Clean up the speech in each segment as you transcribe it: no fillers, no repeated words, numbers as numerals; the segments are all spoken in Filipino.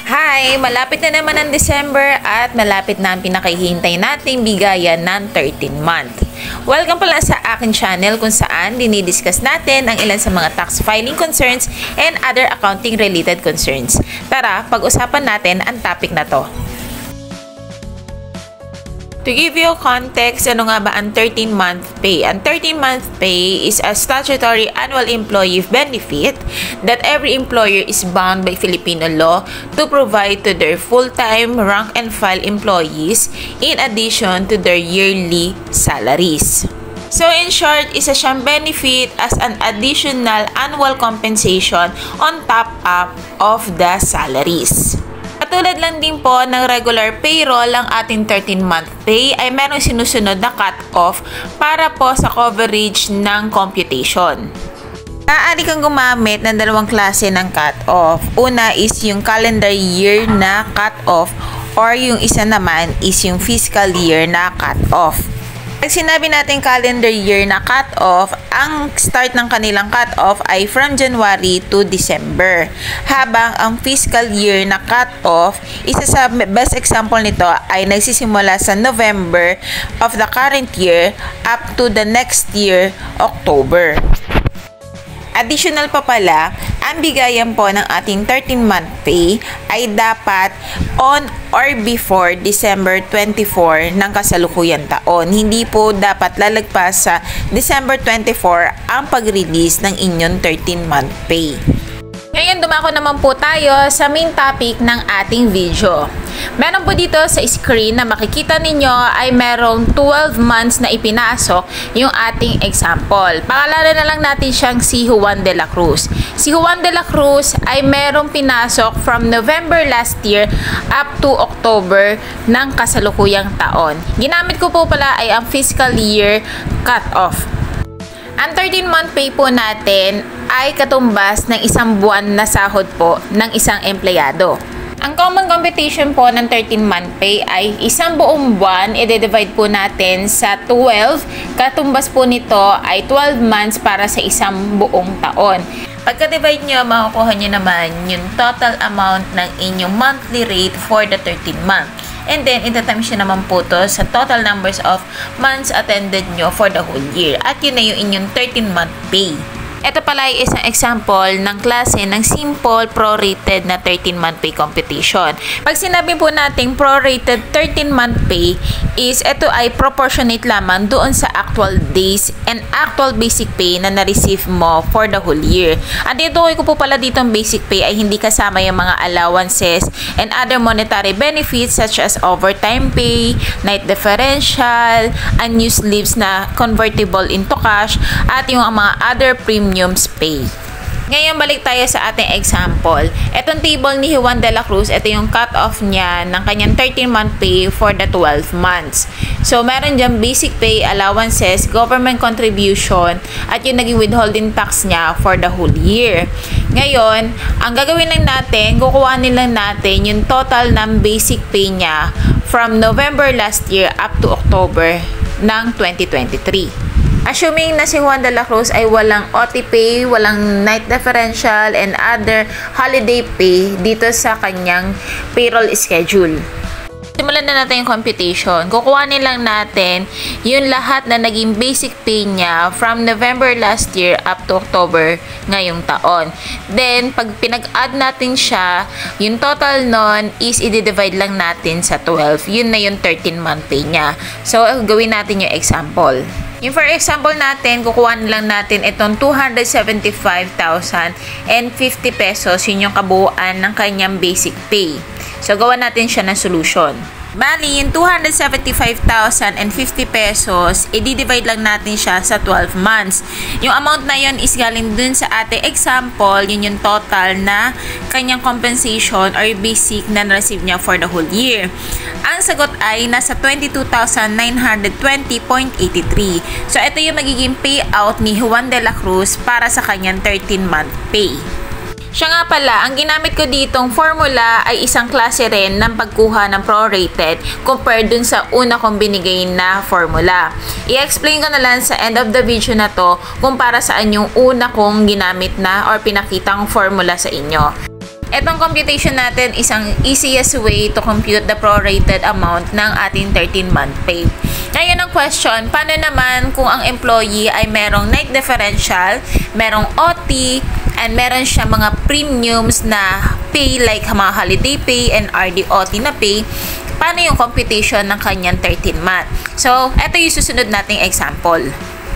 Hi! Malapit na naman ang December at malapit na ang pinakahihintay nating bigayan ng 13th month. Welcome pala sa akin channel kung saan dinidiscuss natin ang ilan sa mga tax filing concerns and other accounting related concerns. Tara, pag-usapan natin ang topic na to. To give you context, ano nga ba ang 13-month pay? Ang 13-month pay is a statutory annual employee benefit that every employer is bound by Filipino law to provide to their full-time rank-and-file employees in addition to their yearly salaries. So in short, isa siyang benefit as an additional annual compensation on top up of the salaries. Katulad lang din po ng regular payroll, ang ating 13-month pay ay merong sinusunod na cut-off para po sa coverage ng computation. Maaari kang gumamit ng dalawang klase ng cut-off. Una is yung calendar year na cut-off or yung isa naman is yung fiscal year na cut-off. Pag sinabi natin calendar year na cut-off, ang start ng kanilang cut-off ay from January to December. Habang ang fiscal year na cut-off, isa sa best example nito ay nagsisimula sa November of the current year up to the next year, October. Additional pa pala, ang bigayan po ng ating 13-month pay ay dapat on or before December 24 ng kasalukuyang taon. Hindi po dapat lalagpas sa December 24 ang pag-release ng inyong 13-month pay. Ngayon, dumako naman po tayo sa main topic ng ating video. Meron po dito sa screen na makikita ninyo ay merong 12 months na ipinasok yung ating example. Pakalanan na lang natin siyang si Juan de la Cruz. Si Juan de la Cruz ay merong pinasok from November last year up to October ng kasalukuyang taon. Ginamit ko po pala ay ang fiscal year cut-off. Ang 13-month pay po natin ay katumbas ng isang buwan na sahod po ng isang empleyado. Ang common computation po ng 13-month pay ay isang buong buwan, i-divide po natin sa 12. Katumbas po nito ay 12 months para sa isang buong taon. Pagka-divide nyo, makukuha nyo naman yung total amount ng inyong monthly rate for the 13th month. And then, itatimes nyo naman po to sa total numbers of months attended nyo for the whole year. At yun na yung inyong 13-month pay. Ito pala ay isang example ng klase ng simple prorated na 13-month pay computation. Pag sinabi po natin prorated 13-month pay is ito ay proportionate lamang doon sa actual days and actual basic pay na na-receive mo for the whole year. At ito ko po pala dito ang basic pay ay hindi kasama yung mga allowances and other monetary benefits such as overtime pay, night differential, unused leaves na convertible into cash, at yung mga other premiums pay. Ngayon, balik tayo sa ating example. Etong table ni Juan de la Cruz, ito yung cut-off niya ng kanyang 13-month pay for the 12 months. So, meron dyan basic pay, allowances, government contribution, at yung naging withholding tax niya for the whole year. Ngayon, ang gagawin lang natin, kukuhanin lang natin yung total ng basic pay niya from November last year up to October ng 2023. Assuming na si Juan de la Cruz ay walang OT pay, walang night differential, and other holiday pay dito sa kanyang payroll schedule. Simulan na natin yung computation. Kukuhanin lang natin yung lahat na naging basic pay niya from November last year up to October ngayong taon. Then, pag pinag-add natin siya, yung total nun is i-divide lang natin sa 12. Yun na yung 13-month pay niya. So, gawin natin yung example. Yung for example natin, kukuha lang natin itong 275,050 pesos. Yun yung kabuuan ng kanyang basic pay. So, gawa natin siya ng solution. Bali, yung 275,050 pesos, i-divide lang natin siya sa 12 months. Yung amount na yun is galing dun sa ating example, yun yung total na kanyang compensation or basic na na-receive niya for the whole year. Ang sagot ay nasa 22,920.83. So, ito yung magiging payout ni Juan de la Cruz para sa kanyang 13-month pay. Siya nga pala, ang ginamit ko ditong formula ay isang klase rin ng pagkuha ng prorated compared dun sa una kong binigay na formula. I-explain ko na lang sa end of the video na to kung para saan yung una kong ginamit na or pinakitang formula sa inyo. Itong computation natin is ang easiest way to compute the prorated amount ng ating 13-month pay. Ngayon ang question, paano naman kung ang employee ay merong night differential, merong OT, and meron siya mga premiums na pay like mga holiday pay and RDOT na pay? Paano yung computation ng kanyang 13-month? So, ito yung susunod nating example.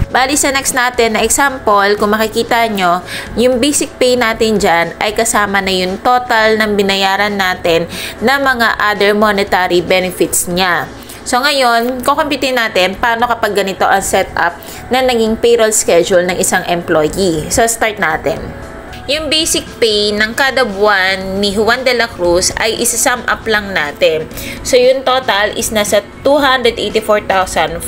Bali sa next natin na example, kung makikita nyo, yung basic pay natin dyan ay kasama na yung total ng binayaran natin na mga other monetary benefits niya. So ngayon, kukumpitin natin paano kapag ganito ang setup na naging payroll schedule ng isang employee. So start natin. Yung basic pay ng kada buwan ni Juan de la Cruz ay isa-sum up lang natin. So yung total is nasa 284,572.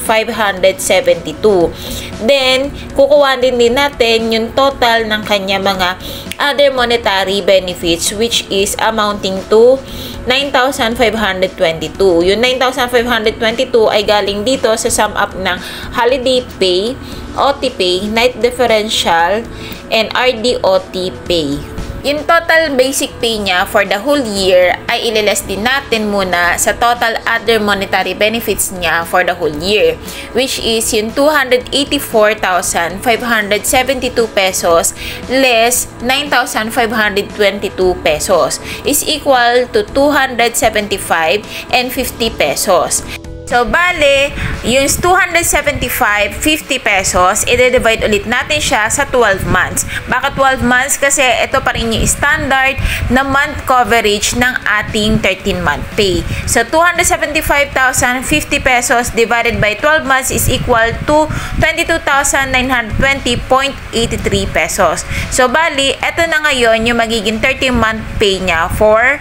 Then, kukuha din natin yung total ng kanya mga other monetary benefits which is amounting to 9,522. Yung 9,522 ay galing dito sa sum up ng holiday pay, OT pay, night differential, and RDOT pay. Yung total basic pay niya for the whole year ay ililes din natin muna sa total other monetary benefits niya for the whole year, which is yung 284,572 pesos less 9,522 pesos is equal to 275 and 50 pesos. So, bale, yung 275.50 pesos, i-divide ulit natin siya sa 12 months. Bakit 12 months? Kasi ito pa rin yung standard na month coverage ng ating 13-month pay. So, 275,050 pesos divided by 12 months is equal to 22,920.83 pesos. So, bali, ito na ngayon yung magiging 13-month pay niya for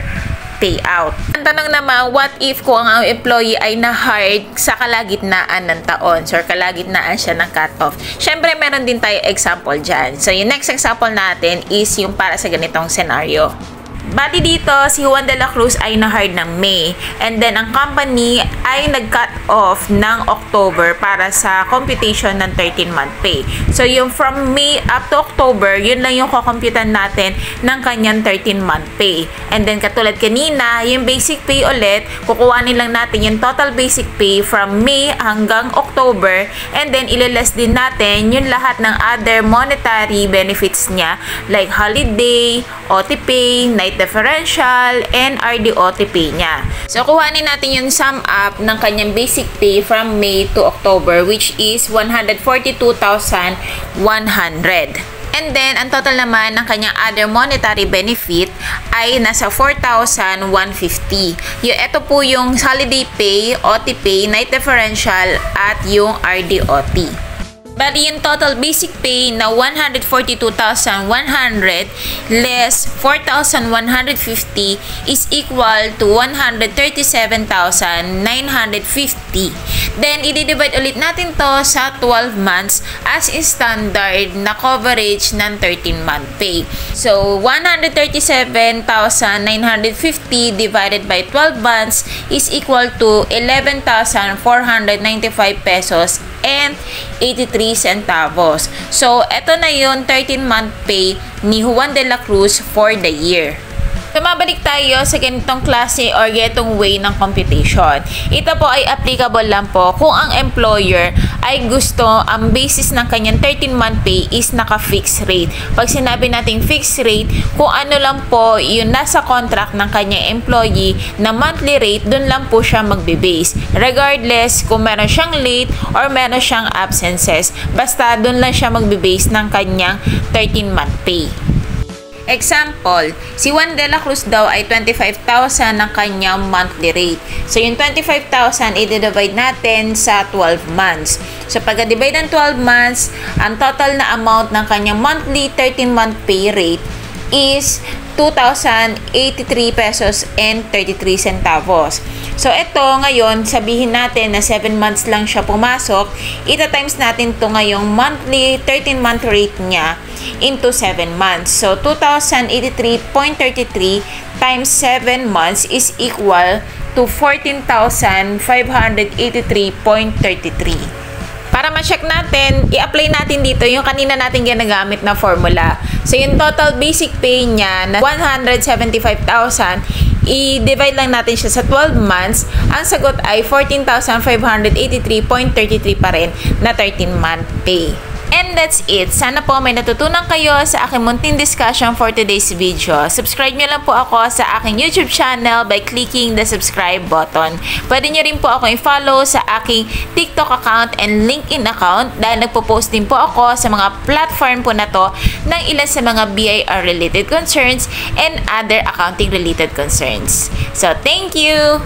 payout. Ang tanong naman, what if kung ang employee ay na-hired sa kalagitnaan ng taon? So, kalagitnaan siya ng cut-off. Siyempre, meron din tayo example dyan. So, yung next example natin is yung para sa ganitong scenario. Bali dito, si Juan de la Cruz ay na-hired ng May. And then, ang company ay nag-cut off ng October para sa computation ng 13-month pay. So, yung from May up to October, yun lang yung kukumputan natin ng kanyang 13-month pay. And then, katulad kanina, yung basic pay ulit, kukuhanin lang natin yung total basic pay from May hanggang October. And then, ililes din natin yung lahat ng other monetary benefits niya like holiday, OT pay, night differential, and RDOT pay niya. So, kuhanin natin yung sum up ng kanyang basic pay from May to October, which is 142,100. And then, ang total naman ng kanyang other monetary benefit ay nasa 4,150. Ito po yung holiday pay, OT pay, night differential, at yung RDOT. Bali, yung total basic pay na 142,100 less 4,150 is equal to 137,950. Then, i-divide ulit natin to sa 12 months as standard na coverage ng 13-month pay. So, 137,950 divided by 12 months is equal to 11,495 pesos and 83 centavos. So, ito na yung 13-month pay ni Juan de la Cruz for the year. So, mabalik tayo sa ganitong klase or ganitong way ng computation. Ito po ay applicable lang po kung ang employer ay gusto ang basis ng kanyang 13-month pay is naka-fixed rate. Pag sinabi nating fixed rate, kung ano lang po yung nasa contract ng kanyang employee na monthly rate, dun lang po siya magbe-base. Regardless kung meron siyang late or meron siyang absences. Basta dun lang siya magbe-base ng kanyang 13-month pay. Example, si Juan de la Cruz daw ay 25,000 ng kanyang monthly rate. So, yung 25,000 i-divide natin sa 12 months. So, pagka-divide ng 12 months, ang total na amount ng kanyang monthly 13-month pay rate is 2,083 pesos and 33 centavos. So, ito ngayon, sabihin natin na 7 months lang siya pumasok, ita-times natin to ngayong monthly 13-month rate niya into 7 months. So, 2,083.33 times 7 months is equal to 14,583.33. Para ma-check natin, i-apply natin dito yung kanina natin ginagamit na formula. So, yung total basic pay niya na 175,000, i-divide lang natin siya sa 12 months. Ang sagot ay 14,583.33 pa rin na 13-month pay. And that's it. Sana po may natutunan kayo sa aking munting discussion for today's video. Subscribe nyo lang po ako sa aking YouTube channel by clicking the subscribe button. Pwede nyo rin po ako i-follow sa aking TikTok account and LinkedIn account dahil nagpo-post din po ako sa mga platform po na to ng ilan sa mga BIR related concerns and other accounting related concerns. So, thank you!